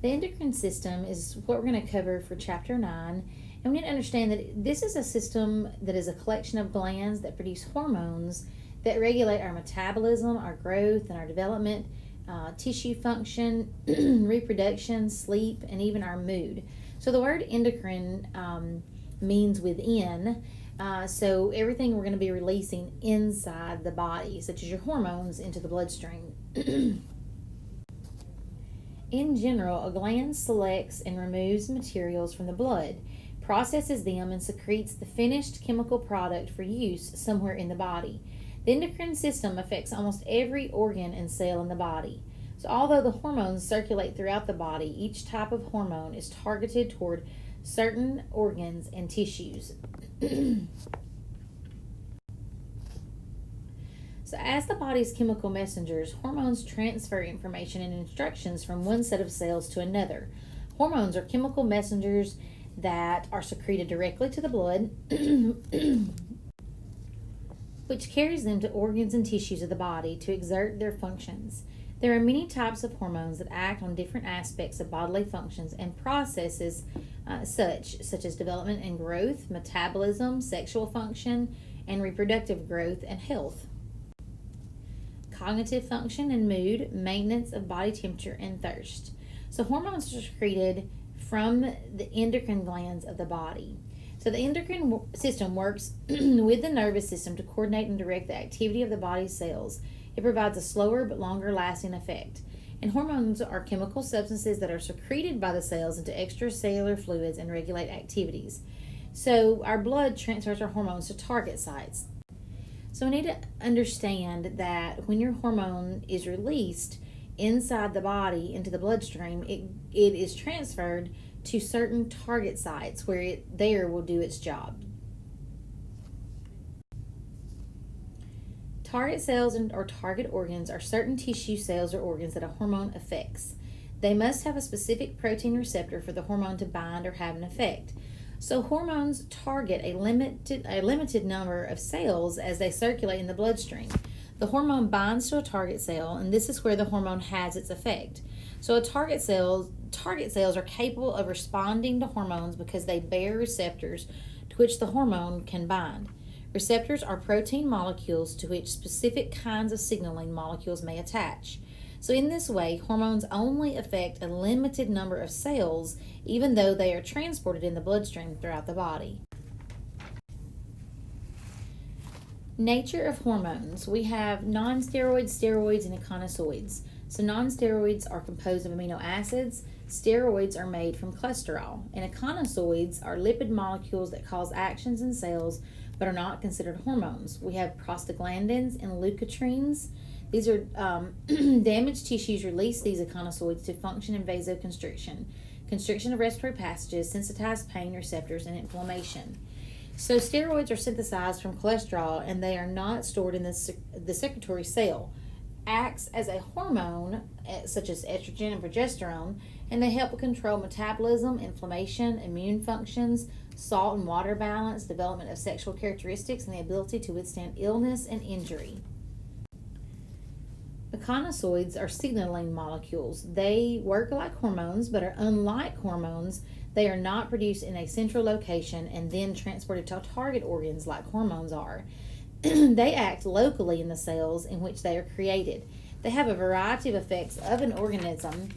The endocrine system is what we're going to cover for Chapter 9. And we need to understand that this is a system that is a collection of glands that produce hormones that regulate our metabolism, our growth, and our development, tissue function, reproduction, sleep, and even our mood. So the word endocrine means within. So everything we're going to be releasing inside the body, such as your hormones, into the bloodstream. In general, a gland selects and removes materials from the blood, processes them, and secretes the finished chemical product for use somewhere in the body. The endocrine system affects almost every organ and cell in the body. So although the hormones circulate throughout the body, each type of hormone is targeted toward certain organs and tissues. So as the body's chemical messengers, hormones transfer information and instructions from one set of cells to another. Hormones are chemical messengers that are secreted directly to the blood, which carries them to organs and tissues of the body to exert their functions. There are many types of hormones that act on different aspects of bodily functions and processes such as development and growth, metabolism, sexual function, and reproductive growth and health, cognitive function and mood, maintenance of body temperature, and thirst. So hormones are secreted from the endocrine glands of the body. So the endocrine system works with the nervous system to coordinate and direct the activity of the body's cells. It provides a slower but longer lasting effect. And hormones are chemical substances that are secreted by the cells into extracellular fluids and regulate activities. So our blood transfers our hormones to target sites. So we need to understand that when your hormone is released inside the body into the bloodstream, it is transferred to certain target sites where it there will do its job. Target cells or target organs are certain tissue cells or organs that a hormone affects. They must have a specific protein receptor for the hormone to bind or have an effect. So hormones target a limited number of cells as they circulate in the bloodstream. The hormone binds to a target cell, and this is where the hormone has its effect. So target cells are capable of responding to hormones because they bear receptors to which the hormone can bind. Receptors are protein molecules to which specific kinds of signaling molecules may attach. So in this way, hormones only affect a limited number of cells, even though they are transported in the bloodstream throughout the body. Nature of hormones. We have non-steroids, steroids, and echinosoids. So non-steroids are composed of amino acids. Steroids are made from cholesterol. And echinosoids are lipid molecules that cause actions in cells but are not considered hormones. We have prostaglandins and leukotrienes. These are damaged tissues release these echinosoids to function in vasoconstriction, constriction of respiratory passages, sensitized pain receptors, and inflammation. So steroids are synthesized from cholesterol, and they are not stored in the secretory cell. Acts as a hormone, such as estrogen and progesterone, and they help control metabolism, inflammation, immune functions, salt and water balance, development of sexual characteristics, and the ability to withstand illness and injury. Echinosoids are signaling molecules. They work like hormones, but are unlike hormones. They are not produced in a central location and then transported to target organs like hormones are. They act locally in the cells in which they are created. They have a variety of effects of an organism.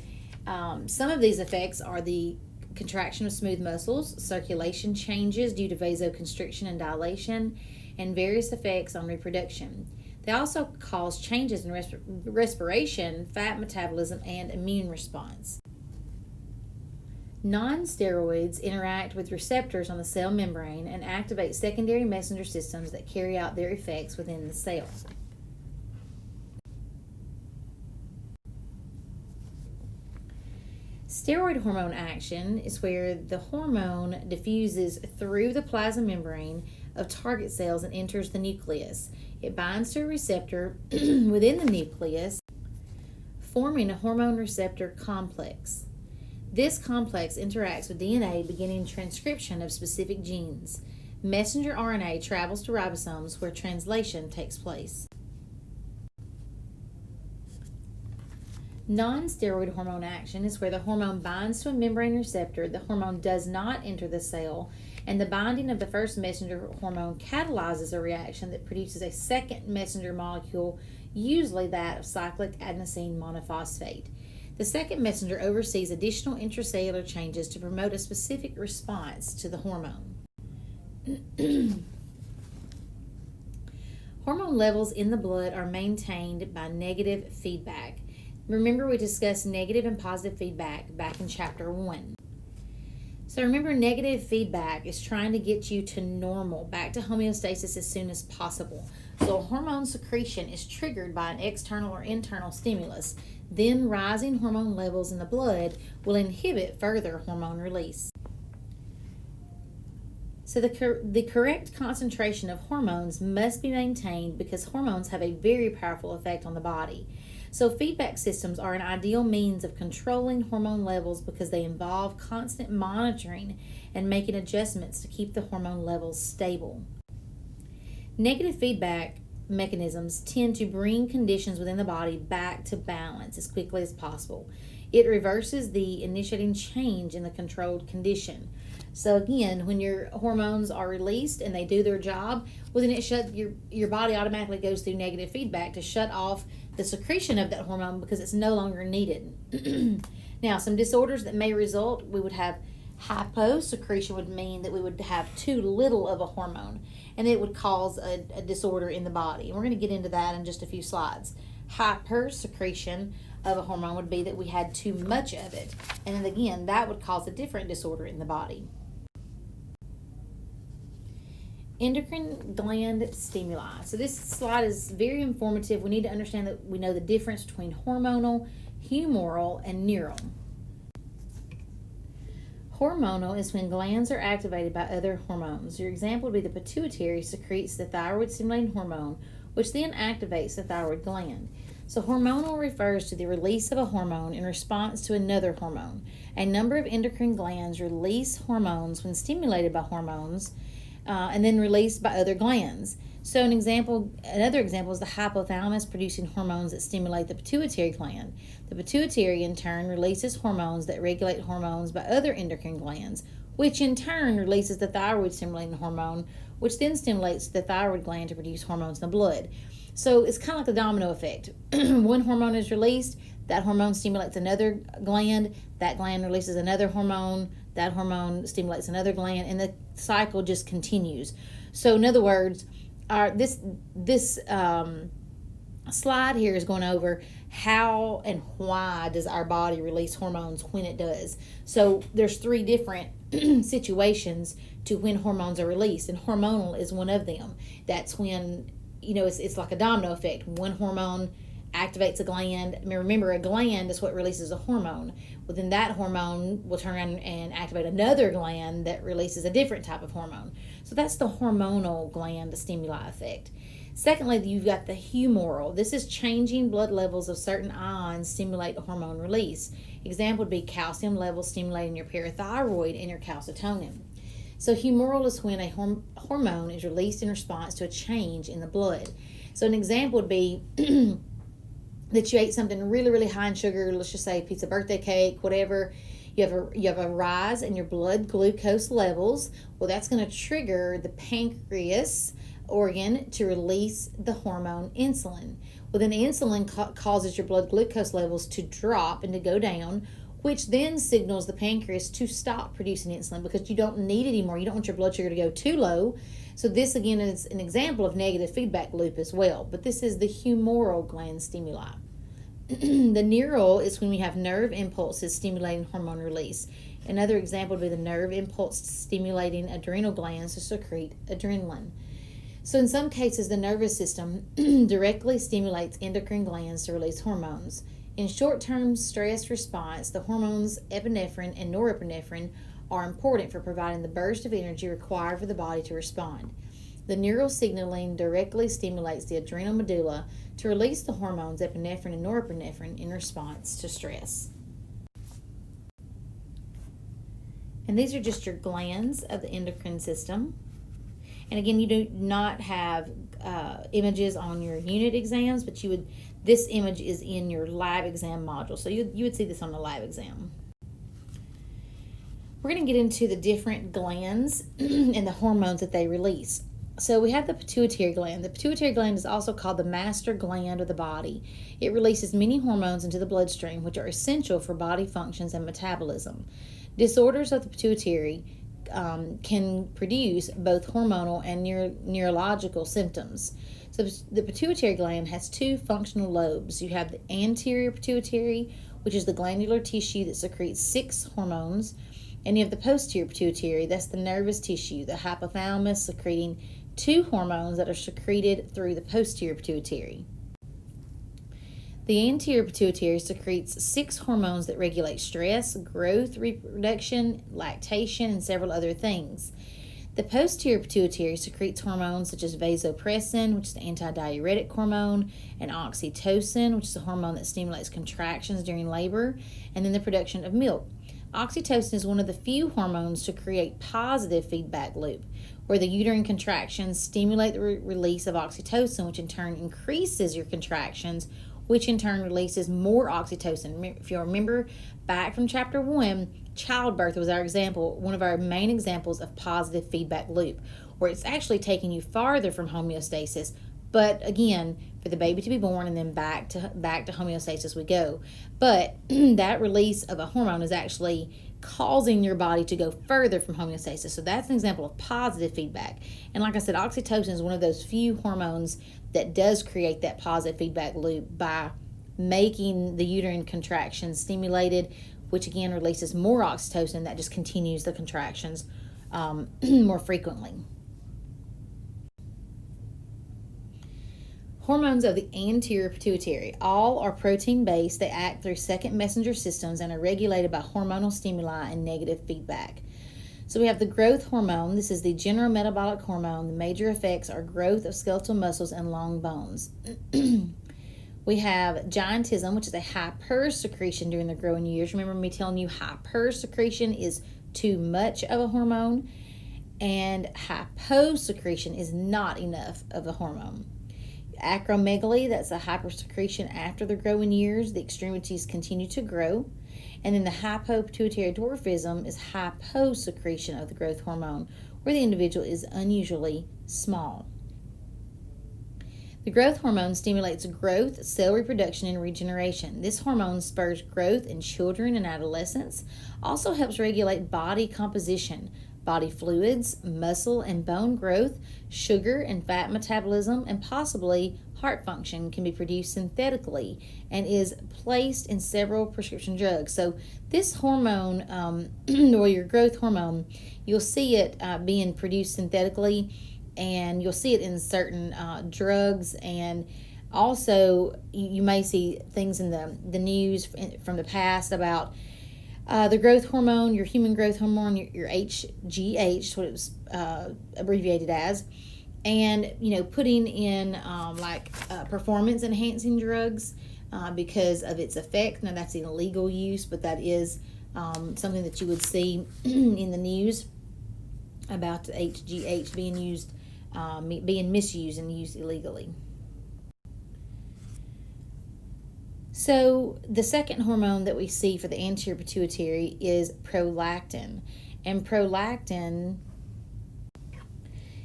Some of these effects are the contraction of smooth muscles, circulation changes due to vasoconstriction and dilation, and various effects on reproduction. They also cause changes in respiration, fat metabolism, and immune response. Non-steroids interact with receptors on the cell membrane and activate secondary messenger systems that carry out their effects within the cell. Steroid hormone action is where the hormone diffuses through the plasma membrane of target cells and enters the nucleus. It binds to a receptor within the nucleus, forming a hormone receptor complex. This complex interacts with DNA, beginning transcription of specific genes. Messenger RNA travels to ribosomes where translation takes place. Non-steroid hormone action is where the hormone binds to a membrane receptor, the hormone does not enter the cell, and the binding of the first messenger hormone catalyzes a reaction that produces a second messenger molecule, usually that of cyclic adenosine monophosphate. The second messenger oversees additional intracellular changes to promote a specific response to the hormone. Hormone levels in the blood are maintained by negative feedback. Remember, we discussed negative and positive feedback back in chapter 1. So remember, negative feedback is trying to get you to normal, back to homeostasis as soon as possible. So hormone secretion is triggered by an external or internal stimulus. Then rising hormone levels in the blood will inhibit further hormone release. So the correct concentration of hormones must be maintained because hormones have a very powerful effect on the body. So feedback systems are an ideal means of controlling hormone levels because they involve constant monitoring and making adjustments to keep the hormone levels stable. Negative feedback mechanisms tend to bring conditions within the body back to balance as quickly as possible. It reverses the initiating change in the controlled condition. So again, when your hormones are released and they do their job, well, then your body automatically goes through negative feedback to shut off the secretion of that hormone because it's no longer needed. Now, some disorders that may result, we would have hyposecretion would mean that we would have too little of a hormone, and it would cause a disorder in the body. And we're going to get into that in just a few slides. Hypersecretion of a hormone would be that we had too much of it, and then again, that would cause a different disorder in the body. Endocrine gland stimuli. So this slide is very informative. We need to understand that we know the difference between hormonal, humoral, and neural. Hormonal is when glands are activated by other hormones. Your example would be the pituitary secretes the thyroid-stimulating hormone, which then activates the thyroid gland. So hormonal refers to the release of a hormone in response to another hormone. A number of endocrine glands release hormones when stimulated by hormones, and then released by other glands. So another example is the hypothalamus producing hormones that stimulate the pituitary gland. The pituitary in turn releases hormones that regulate hormones by other endocrine glands, which in turn releases the thyroid stimulating hormone, which then stimulates the thyroid gland to produce hormones in the blood. So it's kind of like the domino effect. One hormone is released, that hormone stimulates another gland, that gland releases another hormone, that hormone stimulates another gland, and the cycle just continues. So in other words, this slide here is going over how and why does our body release hormones when it does. So there's 3 different situations to when hormones are released, and hormonal is one of them. That's when, it's like a domino effect. One hormone activates a gland. I mean, remember, a gland is what releases a hormone. Well, then that hormone will turn around and activate another gland that releases a different type of hormone. So that's the hormonal gland stimuli effect. Secondly, you've got the humoral. This is changing blood levels of certain ions stimulate hormone release. Example would be calcium levels stimulating your parathyroid and your calcitonin. So humoral is when a hormone is released in response to a change in the blood. So an example would be that you ate something really, really high in sugar, let's just say pizza, birthday cake, whatever. You have a rise in your blood glucose levels. Well, that's going to trigger the pancreas organ to release the hormone insulin. Well, then the insulin causes your blood glucose levels to drop and to go down, which then signals the pancreas to stop producing insulin because you don't need it anymore. You don't want your blood sugar to go too low. So this, again, is an example of negative feedback loop as well. But this is the humoral gland stimuli. The neural is when we have nerve impulses stimulating hormone release. Another example would be the nerve impulse stimulating adrenal glands to secrete adrenaline. So in some cases, the nervous system directly stimulates endocrine glands to release hormones. In short-term stress response, the hormones epinephrine and norepinephrine are important for providing the burst of energy required for the body to respond. The neural signaling directly stimulates the adrenal medulla to release the hormones epinephrine and norepinephrine in response to stress. And these are just your glands of the endocrine system. And again, you do not have images on your unit exams, but This image is in your lab exam module, so you would see this on the lab exam. We're going to get into the different glands and the hormones that they release. So we have the pituitary gland. The pituitary gland is also called the master gland of the body. It releases many hormones into the bloodstream, which are essential for body functions and metabolism. Disorders of the pituitary can produce both hormonal and neurological symptoms. So the pituitary gland has two functional lobes. You have the anterior pituitary, which is the glandular tissue that secretes 6 hormones, and you have the posterior pituitary, that's the nervous tissue, the hypothalamus secreting 2 hormones that are secreted through the posterior pituitary. The anterior pituitary secretes 6 hormones that regulate stress, growth, reproduction, lactation, and several other things. The posterior pituitary secretes hormones such as vasopressin, which is the antidiuretic hormone, and oxytocin, which is a hormone that stimulates contractions during labor, and then the production of milk. Oxytocin is one of the few hormones to create positive feedback loop, where the uterine contractions stimulate the release of oxytocin, which in turn increases your contractions, which in turn releases more oxytocin. If you remember back from chapter 1, childbirth was our example, one of our main examples of positive feedback loop, where it's actually taking you farther from homeostasis, but again, for the baby to be born and then back to homeostasis we go. But that release of a hormone is actually causing your body to go further from homeostasis. So that's an example of positive feedback. And like I said, oxytocin is one of those few hormones that does create that positive feedback loop by making the uterine contractions stimulated, which again releases more oxytocin that just continues the contractions more frequently. Hormones of the anterior pituitary. All are protein-based. They act through second messenger systems and are regulated by hormonal stimuli and negative feedback. So we have the growth hormone. This is the general metabolic hormone. The major effects are growth of skeletal muscles and long bones. We have giantism, which is a hypersecretion during the growing years. Remember me telling you hypersecretion is too much of a hormone, and hyposecretion is not enough of a hormone. Acromegaly, that's a hypersecretion after the growing years. The extremities continue to grow. And then the hypopituitary dwarfism is hyposecretion of the growth hormone, where the individual is unusually small. The growth hormone stimulates growth, cell reproduction, and regeneration. This hormone spurs growth in children and adolescents, also helps regulate body composition, body fluids, muscle and bone growth, sugar and fat metabolism, and possibly heart function can be produced synthetically and is placed in several prescription drugs. So this hormone, or your growth hormone, you'll see it being produced synthetically, and you'll see it in certain drugs, and also you may see things in the news from the past about the growth hormone, your human growth hormone, your HGH, what it was abbreviated as, and putting in performance enhancing drugs because of its effect. Now that's an illegal use, but that is something that you would see in the news about the HGH being used, being misused and used illegally. So the second hormone that we see for the anterior pituitary is prolactin. And prolactin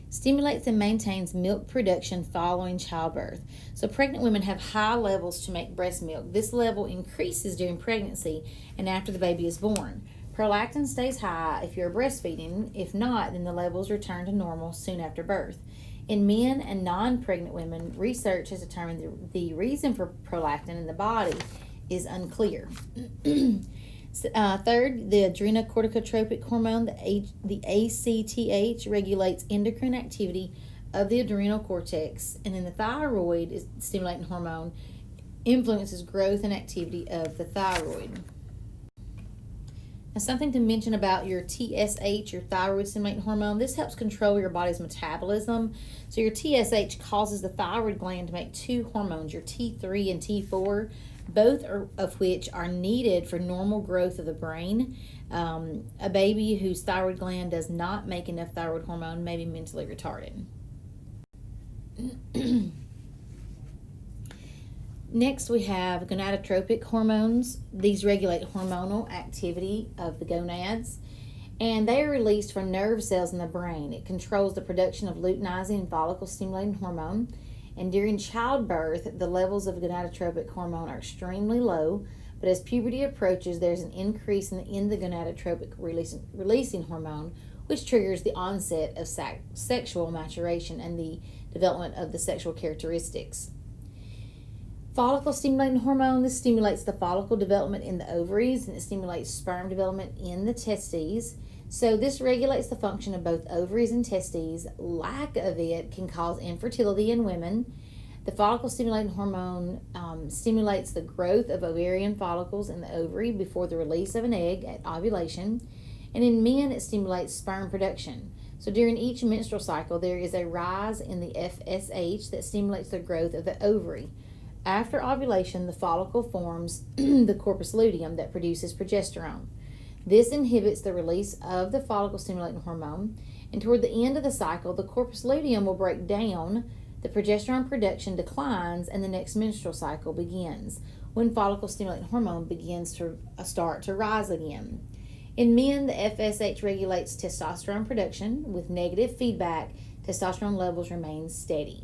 stimulates and maintains milk production following childbirth. So pregnant women have high levels to make breast milk. This level increases during pregnancy and after the baby is born. Prolactin stays high if you're breastfeeding. If not, then the levels return to normal soon after birth. In men and non-pregnant women, research has determined the reason for prolactin in the body is unclear. Third, the adrenocorticotropic hormone, the ACTH, regulates endocrine activity of the adrenal cortex, and then the thyroid is stimulating hormone, influences growth and activity of the thyroid. Now, something to mention about your TSH, your thyroid stimulating hormone. This helps control your body's metabolism. So your TSH causes the thyroid gland to make 2 hormones, your T3 and T4, both of which are needed for normal growth of the brain. A baby whose thyroid gland does not make enough thyroid hormone may be mentally retarded. Next, we have gonadotropic hormones. These regulate hormonal activity of the gonads, and they are released from nerve cells in the brain. It controls the production of luteinizing and follicle-stimulating hormone. And during childbirth, the levels of gonadotropic hormone are extremely low, but as puberty approaches, there's an increase in the gonadotropic releasing hormone, which triggers the onset of sexual maturation and the development of the sexual characteristics. Follicle stimulating hormone, this stimulates the follicle development in the ovaries, and it stimulates sperm development in the testes. So this regulates the function of both ovaries and testes. Lack of it can cause infertility in women. The follicle stimulating hormone stimulates the growth of ovarian follicles in the ovary before the release of an egg at ovulation. And in men, it stimulates sperm production. So during each menstrual cycle, there is a rise in the FSH that stimulates the growth of the ovary. After ovulation, the follicle forms the corpus luteum that produces progesterone. This inhibits the release of the follicle-stimulating hormone, and toward the end of the cycle, the corpus luteum will break down, the progesterone production declines, and the next menstrual cycle begins, when follicle-stimulating hormone begins to start to rise again. In men, the FSH regulates testosterone production. With negative feedback, testosterone levels remain steady.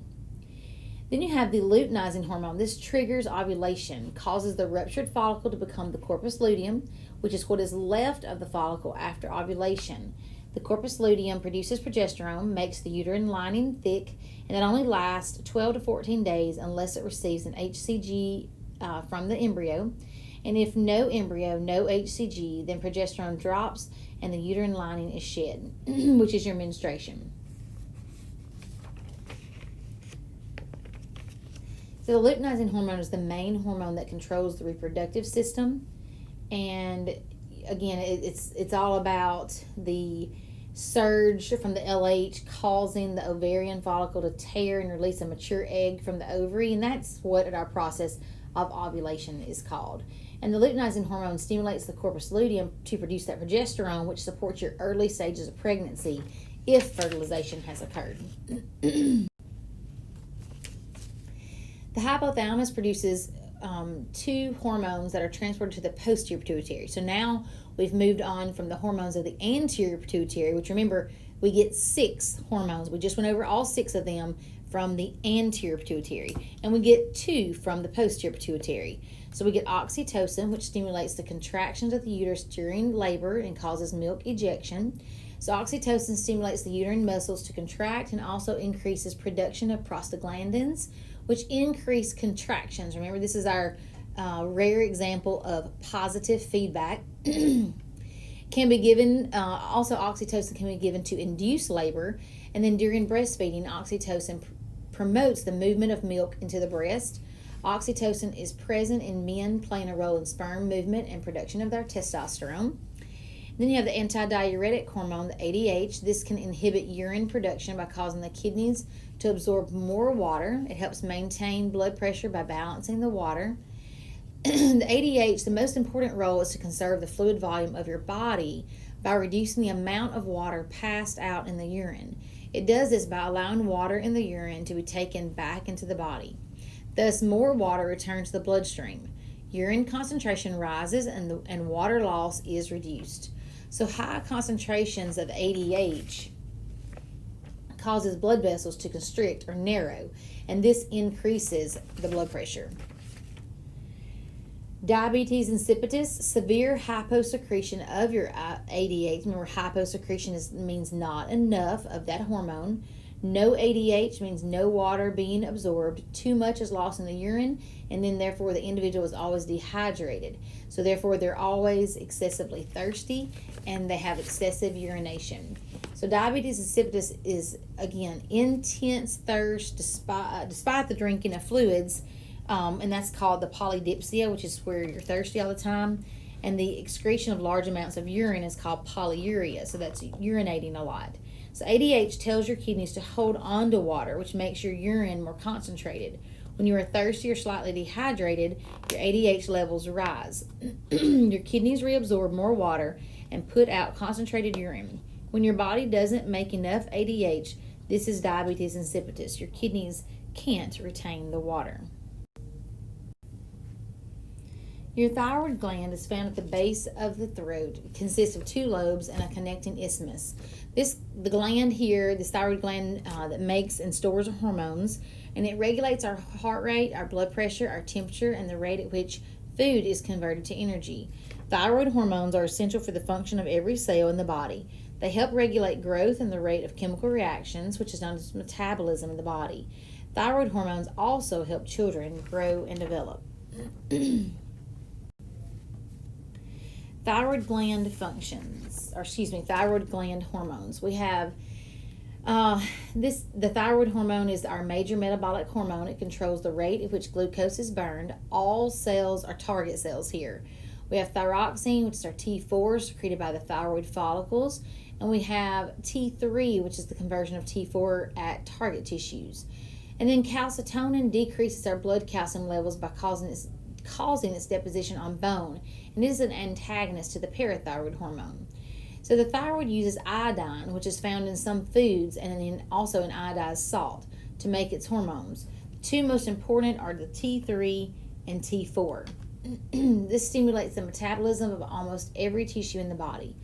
Then you have the luteinizing hormone. This triggers ovulation, causes the ruptured follicle to become the corpus luteum, which is what is left of the follicle after ovulation. The corpus luteum produces progesterone, makes the uterine lining thick, and it only lasts 12 to 14 days unless it receives an HCG from the embryo. And if no embryo, no HCG, then progesterone drops and the uterine lining is shed, which is your menstruation. So the luteinizing hormone is the main hormone that controls the reproductive system, and again, it's all about the surge from the LH causing the ovarian follicle to tear and release a mature egg from the ovary, and that's what our process of ovulation is called. And the luteinizing hormone stimulates the corpus luteum to produce that progesterone, which supports your early stages of pregnancy if fertilization has occurred. The hypothalamus produces two hormones that are transported to the posterior pituitary. So now we've moved on from the hormones of the anterior pituitary, which remember, we get 6 hormones. We just went over all 6 of them from the anterior pituitary, and we get 2 from the posterior pituitary. So we get oxytocin, which stimulates the contractions of the uterus during labor and causes milk ejection. So oxytocin stimulates the uterine muscles to contract and also increases production of prostaglandins, which increase contractions. Remember, this is our rare example of positive feedback. Can be given, also oxytocin can be given to induce labor, and then during breastfeeding, oxytocin promotes the movement of milk into the breast. Oxytocin is present in men, playing a role in sperm movement and production of their testosterone. Then you have the antidiuretic hormone, the ADH. This can inhibit urine production by causing the kidneys to absorb more water. It helps maintain blood pressure by balancing the water. The ADH, the most important role is to conserve the fluid volume of your body by reducing the amount of water passed out in the urine. It does this by allowing water in the urine to be taken back into the body. Thus, more water returns to the bloodstream. Urine concentration rises and water loss is reduced. So high concentrations of ADH causes blood vessels to constrict or narrow, and this increases the blood pressure. Diabetes insipidus, severe hyposecretion of your ADH. Remember, hyposecretion means not enough of that hormone. No ADH means no water being absorbed. Too much is lost in the urine, and then therefore the individual is always dehydrated. So therefore they're always excessively thirsty and they have excessive urination. So diabetes insipidus is, again, intense thirst despite the drinking of fluids, and that's called the polydipsia, which is where you're thirsty all the time. And the excretion of large amounts of urine is called polyuria, so that's urinating a lot. So ADH tells your kidneys to hold on to water, which makes your urine more concentrated. When you are thirsty or slightly dehydrated, your ADH levels rise. Your kidneys reabsorb more water and put out concentrated urine. When your body doesn't make enough ADH, this is diabetes insipidus. Your kidneys can't retain the water. Your thyroid gland is found at the base of the throat. It consists of two lobes and a connecting isthmus. The gland here, this thyroid gland that makes and stores hormones, and it regulates our heart rate, our blood pressure, our temperature, and the rate at which food is converted to energy. Thyroid hormones are essential for the function of every cell in the body. They help regulate growth and the rate of chemical reactions, which is known as metabolism in the body. Thyroid hormones also help children grow and develop. Thyroid gland functions, thyroid gland hormones. We have the thyroid hormone is our major metabolic hormone. It controls the rate at which glucose is burned. All cells are target cells here. We have thyroxine, which is our T4, secreted by the thyroid follicles. And we have T3, which is the conversion of T4 at target tissues. And then calcitonin decreases our blood calcium levels by causing its deposition on bone, and is an antagonist to the parathyroid hormone. So the thyroid uses iodine, which is found in some foods, and also in iodized salt, to make its hormones. The two most important are the T3 and T4. This stimulates the metabolism of almost every tissue in the body.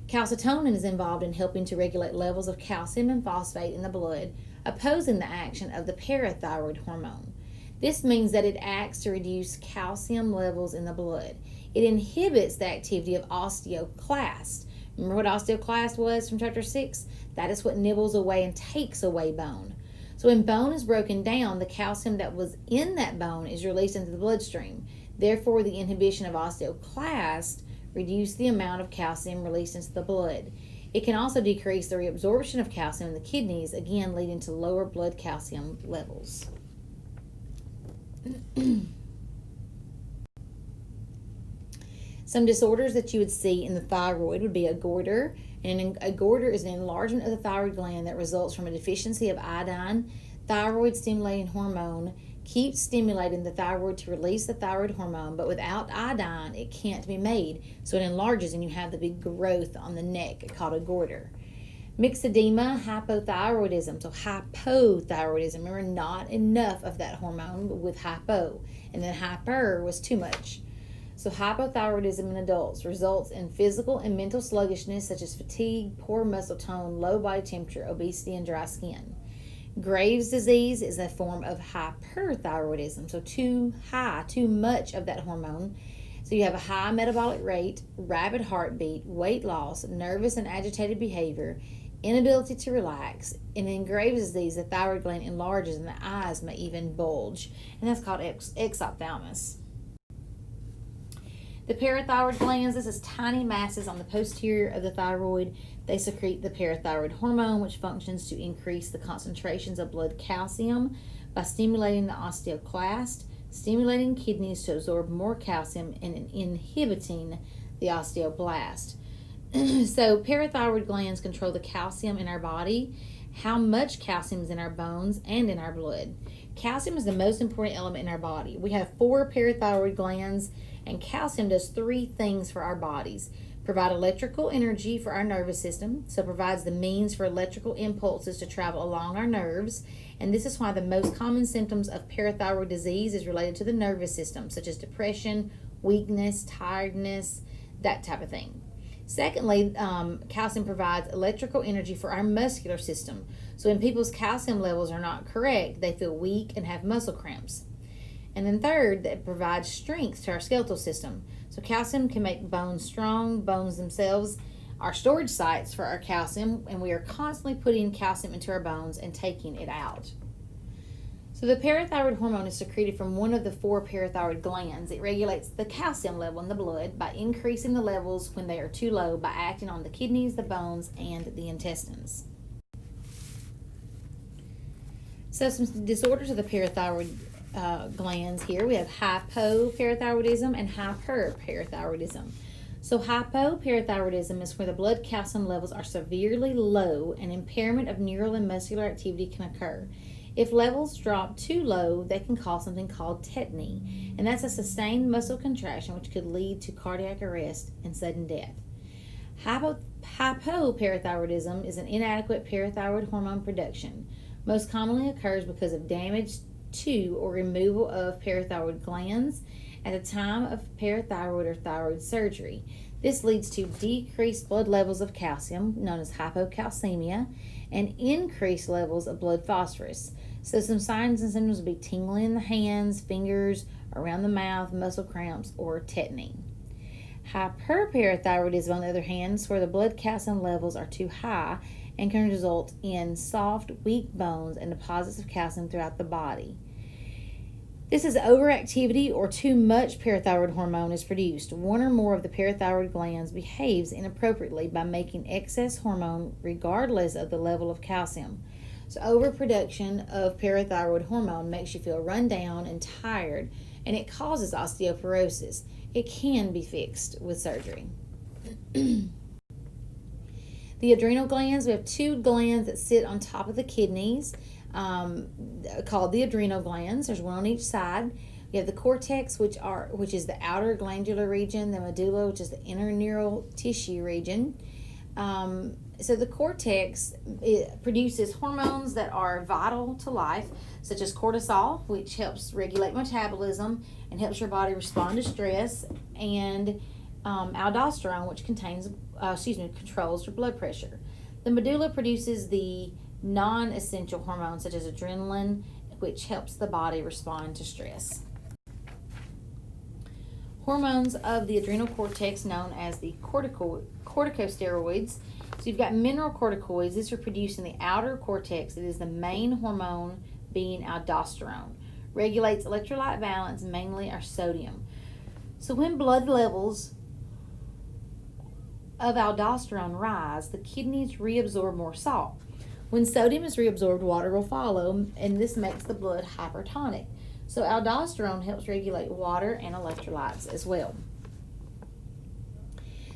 Calcitonin is involved in helping to regulate levels of calcium and phosphate in the blood, opposing the action of the parathyroid hormone. This means that it acts to reduce calcium levels in the blood. It inhibits the activity of osteoclast. Remember what osteoclast was from chapter 6? That is what nibbles away and takes away bone. So when bone is broken down, the calcium that was in that bone is released into the bloodstream. Therefore, the inhibition of osteoclast reduces the amount of calcium released into the blood. It can also decrease the reabsorption of calcium in the kidneys, again leading to lower blood calcium levels. Some disorders that you would see in the thyroid would be a goiter. And a goiter is an enlargement of the thyroid gland that results from a deficiency of iodine. Thyroid stimulating hormone keeps stimulating the thyroid to release the thyroid hormone, but without iodine, it can't be made. So it enlarges and you have the big growth on the neck called a goiter. Myxedema, hypothyroidism. So hypothyroidism, remember, not enough of that hormone with hypo, and then hyper was too much. So hypothyroidism in adults results in physical and mental sluggishness such as fatigue, poor muscle tone, low body temperature, obesity, and dry skin. Graves' disease is a form of hyperthyroidism, so too much of that hormone. So you have a high metabolic rate, rapid heartbeat, weight loss, nervous and agitated behavior, inability to relax, and in Graves' disease, the thyroid gland enlarges and the eyes may even bulge, and that's called exophthalmos. The parathyroid glands, this is tiny masses on the posterior of the thyroid. They secrete the parathyroid hormone, which functions to increase the concentrations of blood calcium by stimulating the osteoclast, stimulating kidneys to absorb more calcium, and inhibiting the osteoblast. So parathyroid glands control the calcium in our body, how much calcium is in our bones and in our blood. Calcium is the most important element in our body. We have 4 parathyroid glands, and calcium does 3 things for our bodies. Provide electrical energy for our nervous system, so provides the means for electrical impulses to travel along our nerves, and this is why the most common symptoms of parathyroid disease is related to the nervous system, such as depression, weakness, tiredness, that type of thing. Secondly, calcium provides electrical energy for our muscular system. So when people's calcium levels are not correct, they feel weak and have muscle cramps. And then third, that provides strength to our skeletal system. So calcium can make bones strong. Bones themselves are storage sites for our calcium, and we are constantly putting calcium into our bones and taking it out. So the parathyroid hormone is secreted from one of the 4 parathyroid glands. It regulates the calcium level in the blood by increasing the levels when they are too low by acting on the kidneys, the bones, and the intestines. So some disorders of the parathyroid glands here. We have hypoparathyroidism and hyperparathyroidism. So hypoparathyroidism is where the blood calcium levels are severely low and impairment of neural and muscular activity can occur. If levels drop too low, they can cause something called tetany, and that's a sustained muscle contraction which could lead to cardiac arrest and sudden death. Hypoparathyroidism is an inadequate parathyroid hormone production. Most commonly occurs because of damage to or removal of parathyroid glands, at the time of parathyroid or thyroid surgery. This leads to decreased blood levels of calcium, known as hypocalcemia, and increased levels of blood phosphorus. So some signs and symptoms would be tingling in the hands, fingers, around the mouth, muscle cramps, or tetany. Hyperparathyroidism, on the other hand, is where the blood calcium levels are too high and can result in soft, weak bones and deposits of calcium throughout the body. This is overactivity or too much parathyroid hormone is produced. One or more of the parathyroid glands behaves inappropriately by making excess hormone regardless of the level of calcium. So overproduction of parathyroid hormone makes you feel run down and tired, and it causes osteoporosis. It can be fixed with surgery. The adrenal glands, we have two glands that sit on top of the kidneys, called the adrenal glands. There's one on each side. We have the cortex, which is the outer glandular region, the medulla, which is the inner neural tissue region. So the cortex, it produces hormones that are vital to life, such as cortisol, which helps regulate metabolism and helps your body respond to stress, and aldosterone, which controls your blood pressure. The medulla produces the non-essential hormones such as adrenaline, which helps the body respond to stress. Hormones of the adrenal cortex, known as the corticosteroids. So you've got mineralocorticoids. These are produced in the outer cortex. It is the main hormone, being aldosterone. Regulates electrolyte balance, mainly our sodium. So when blood levels of aldosterone rise, the kidneys reabsorb more salt. When sodium is reabsorbed, water will follow, and this makes the blood hypertonic. So aldosterone helps regulate water and electrolytes as well.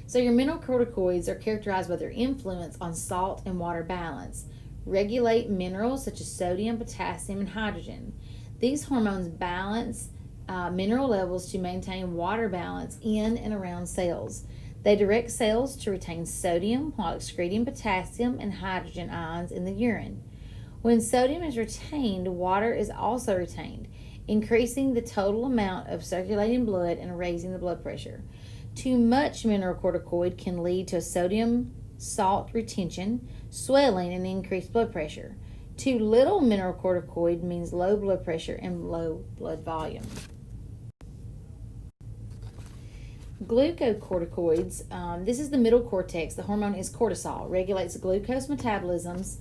So your mineralocorticoids are characterized by their influence on salt and water balance. Regulate minerals such as sodium, potassium, and hydrogen. These hormones balance mineral levels to maintain water balance in and around cells. They direct cells to retain sodium while excreting potassium and hydrogen ions in the urine. When sodium is retained, water is also retained, increasing the total amount of circulating blood and raising the blood pressure. Too much mineralocorticoid can lead to sodium salt retention, swelling, and increased blood pressure. Too little mineralocorticoid means low blood pressure and low blood volume. Glucocorticoids, this is the middle cortex. The hormone is cortisol, regulates glucose metabolisms,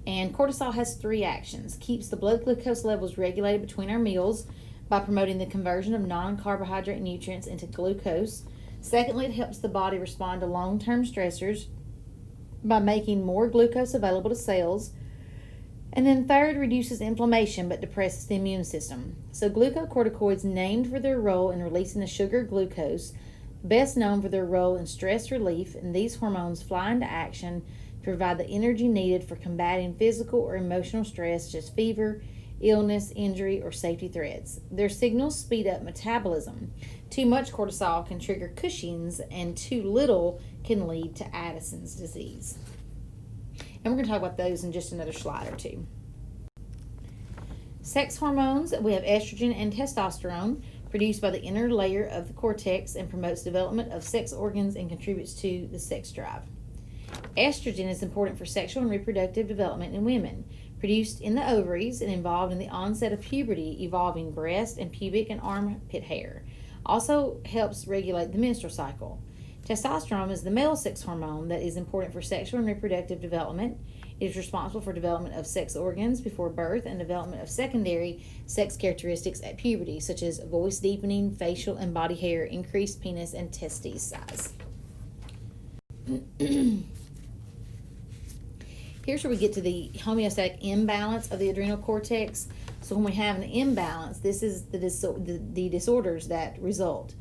and cortisol has three actions. Keeps the blood glucose levels regulated between our meals by promoting the conversion of non-carbohydrate nutrients into glucose. Secondly, it helps the body respond to long-term stressors by making more glucose available to cells. And then third, reduces inflammation but depresses the immune system. So glucocorticoids, named for their role in releasing the sugar glucose, best known for their role in stress relief, and these hormones fly into action to provide the energy needed for combating physical or emotional stress such as fever, illness, injury, or safety threats. Their signals speed up metabolism. Too much cortisol can trigger Cushing's, and too little can lead to Addison's disease. And we're going to talk about those in just another slide or two. Sex hormones, we have estrogen and testosterone, produced by the inner layer of the cortex, and promotes development of sex organs and contributes to the sex drive. Estrogen is important for sexual and reproductive development in women, produced in the ovaries and involved in the onset of puberty, evolving breast and pubic and armpit hair. Also helps regulate the menstrual cycle. Testosterone is the male sex hormone that is important for sexual and reproductive development. It is responsible for development of sex organs before birth and development of secondary sex characteristics at puberty, such as voice deepening, facial and body hair, increased penis, and testes size. Here's where we get to the homeostatic imbalance of the adrenal cortex. So when we have an imbalance, this is the disorders that result.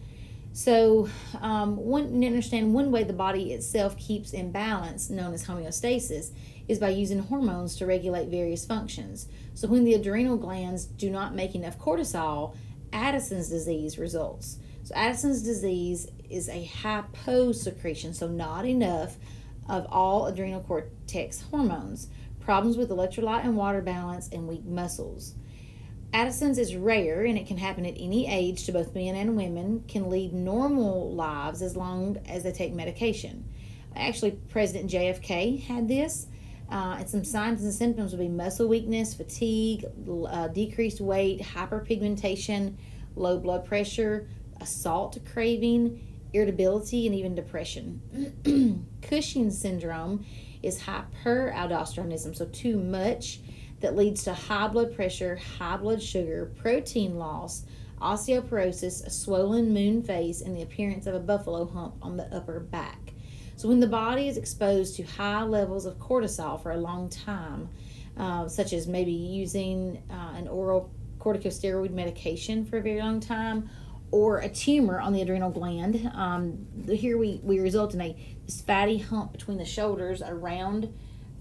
So one way the body itself keeps in balance, known as homeostasis, is by using hormones to regulate various functions. So when the adrenal glands do not make enough cortisol, Addison's disease results. So Addison's disease is a hyposecretion, so not enough of all adrenal cortex hormones, problems with electrolyte and water balance, and weak muscles. Addison's is rare and it can happen at any age to both men and women, can lead normal lives as long as they take medication. Actually, President JFK had this. And some signs and symptoms would be muscle weakness, fatigue, decreased weight, hyperpigmentation, low blood pressure, a salt craving, irritability, and even depression. Cushing's syndrome is hyperaldosteronism, so too much, that leads to high blood pressure, high blood sugar, protein loss, osteoporosis, a swollen moon face, and the appearance of a buffalo hump on the upper back. So when the body is exposed to high levels of cortisol for a long time, such as maybe using an oral corticosteroid medication for a very long time, or a tumor on the adrenal gland, here we result in this fatty hump between the shoulders, a round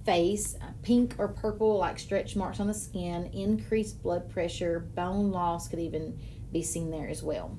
face, pink or purple like stretch marks on the skin, increased blood pressure, bone loss could even be seen there as well.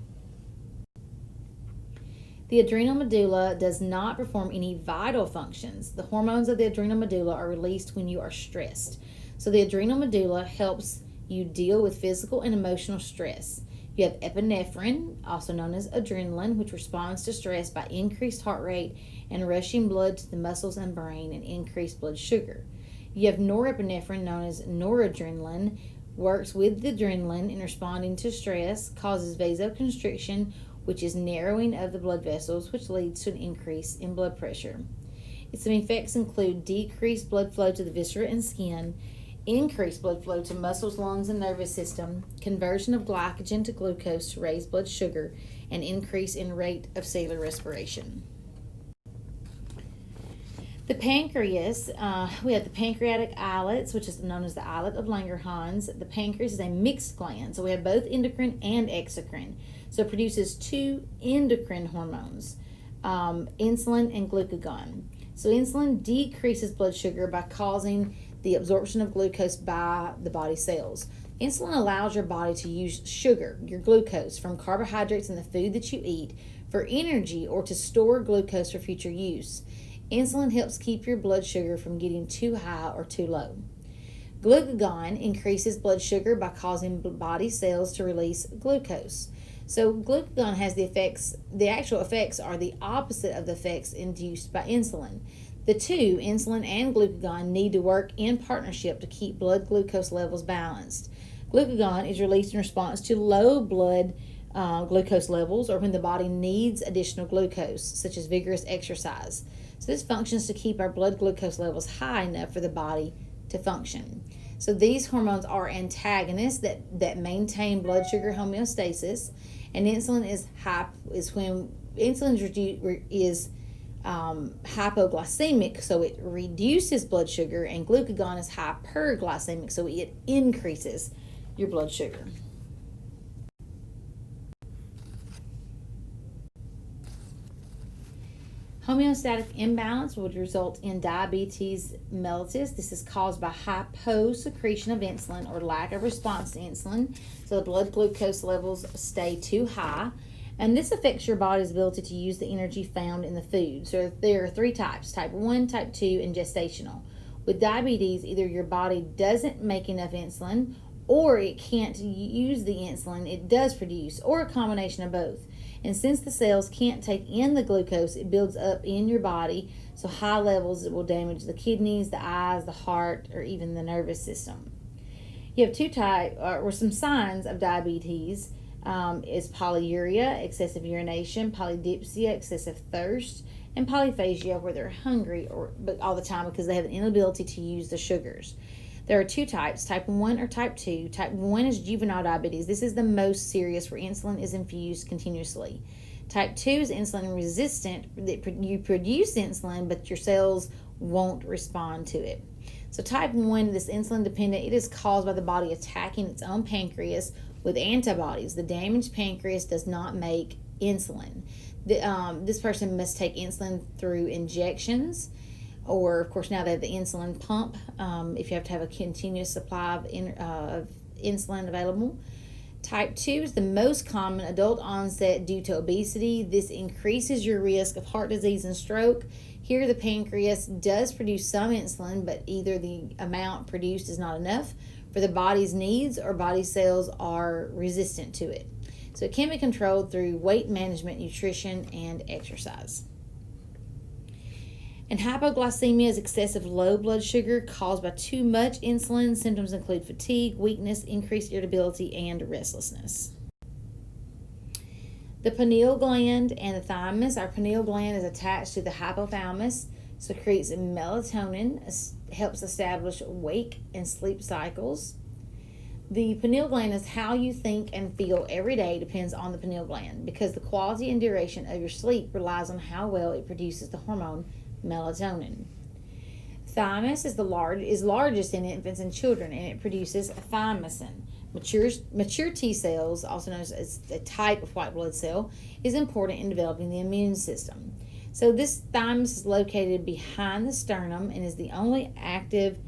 The adrenal medulla does not perform any vital functions. The hormones of the adrenal medulla are released when you are stressed. So the adrenal medulla helps you deal with physical and emotional stress. You have epinephrine, also known as adrenaline, which responds to stress by increased heart rate and rushing blood to the muscles and brain and increased blood sugar. You have norepinephrine, known as noradrenaline, works with the adrenaline in responding to stress, causes vasoconstriction, which is narrowing of the blood vessels, which leads to an increase in blood pressure. Some effects include decreased blood flow to the viscera and skin, increased blood flow to muscles, lungs, and nervous system, conversion of glycogen to glucose to raise blood sugar, and increase in rate of cellular respiration. The pancreas, we have the pancreatic islets, which is known as the islet of Langerhans. The pancreas is a mixed gland, so we have both endocrine and exocrine. So it produces two endocrine hormones, insulin and glucagon. So insulin decreases blood sugar by causing the absorption of glucose by the body cells. Insulin allows your body to use sugar, your glucose, from carbohydrates in the food that you eat for energy or to store glucose for future use. Insulin helps keep your blood sugar from getting too high or too low. Glucagon increases blood sugar by causing body cells to release glucose. So glucagon has the actual effects are the opposite of the effects induced by insulin. The two, insulin and glucagon, need to work in partnership to keep blood glucose levels balanced. Glucagon is released in response to low blood glucose levels or when the body needs additional glucose, such as vigorous exercise. So this functions to keep our blood glucose levels high enough for the body to function. So these hormones are antagonists that maintain blood sugar homeostasis, and insulin is when insulin is hypoglycemic, so it reduces blood sugar, and glucagon is hyperglycemic, so it increases your blood sugar. Homeostatic imbalance would result in diabetes mellitus. This is caused by hyposecretion of insulin or lack of response to insulin, so the blood glucose levels stay too high. And this affects your body's ability to use the energy found in the food. So there are three types, type 1, type 2, and gestational. With diabetes, either your body doesn't make enough insulin or it can't use the insulin it does produce, or a combination of both. And since the cells can't take in the glucose, it builds up in your body, so high levels will damage the kidneys, the eyes, the heart, or even the nervous system. You have two types, or some signs of diabetes. Is polyuria, excessive urination, polydipsia, excessive thirst, and polyphagia, where they're hungry but all the time because they have an inability to use the sugars. There are two types, type 1 or type 2. Type 1 is juvenile diabetes. This is the most serious, where insulin is infused continuously. Type 2 is insulin resistant. You produce insulin, but your cells won't respond to it. So type 1, this insulin dependent, it is caused by the body attacking its own pancreas with antibodies. The damaged pancreas does not make insulin. This person must take insulin through injections, or of course now they have the insulin pump if you have to have a continuous supply of insulin available. Type 2 is the most common adult onset due to obesity. This increases your risk of heart disease and stroke. Here the pancreas does produce some insulin, but either the amount produced is not enough, for the body's needs or body cells are resistant to it. So it can be controlled through weight management, nutrition, and exercise. And hypoglycemia is excessive low blood sugar caused by too much insulin. Symptoms include fatigue, weakness, increased irritability, and restlessness. The pineal gland and the thymus. Our pineal gland is attached to the hypothalamus, secretes melatonin, helps establish wake and sleep cycles. The pineal gland is how you think and feel every day depends on the pineal gland, because the quality and duration of your sleep relies on how well it produces the hormone melatonin. Thymus is largest in infants and children, and it produces thymosin. Mature T cells, also known as a type of white blood cell, is important in developing the immune system. So this thymus is located behind the sternum and is only active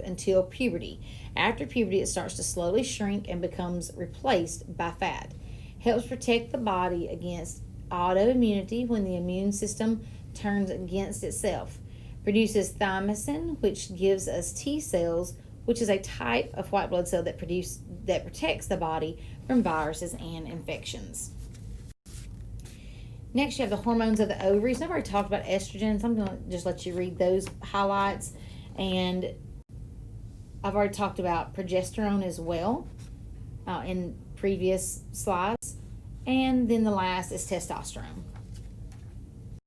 until puberty. After puberty, it starts to slowly shrink and becomes replaced by fat. Helps protect the body against autoimmunity when the immune system turns against itself. Produces thymosin, which gives us T cells, which is a type of white blood cell that protects the body from viruses and infections. Next, you have the hormones of the ovaries. I've already talked about estrogen, so I'm going to just let you read those highlights. And I've already talked about progesterone as well in previous slides. And then the last is testosterone.